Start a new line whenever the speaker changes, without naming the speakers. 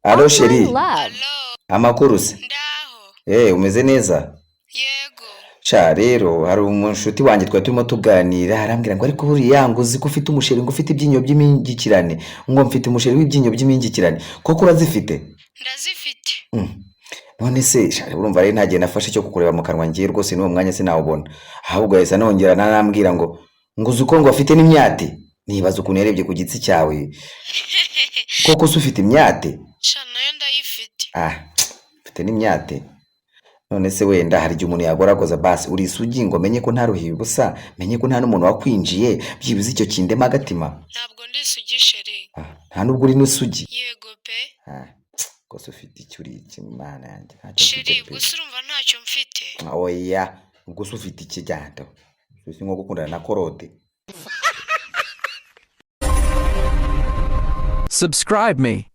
Alo sheri,
Allo,
amakuru se?
ndaho.
Umeze neza?
Yego.
Sha rero hari umushuti wanjye twari turimo tuganira arambwira ngo ariko buriya ngo uzi ko ufite umusheri ngo ufite ibyinyo by'imingikirane ngo mfite umusheri w'ibyinyo by'imingikirane koko urazifite?
Ndazifite.
None se sha urumva rero nta gihe nafashe cyo kukureba mu kanwa ngiye rwose n'uwo mwanya sinawubona ahubwo yahise anongera narambwira ngo uzi ko ngo afite n'imyate nibaza ukuntu yarebye ku gitsi cyawe koko se ufite imyate?
Sha nayo ndayifite.
Ufite n'imyate none se wenda hari igihe umuntu yagoragoza basi uri isugi ngo menye ko ntaruhiye ubusa menye ko nta n'umuntu wakwinjiye byibuze icyo kindema agatima.
Ntabwo ndi isugi sheri.
Nta nubwo uri n'isugi?
Yego pe.
Rwose ufite icyo uri iki mana yanjye
Sheri gusa urumva ntacyo mfite.
oya ubwo se ufite iki jyanda uzi nko gukundana na Korode.
Subscribe me.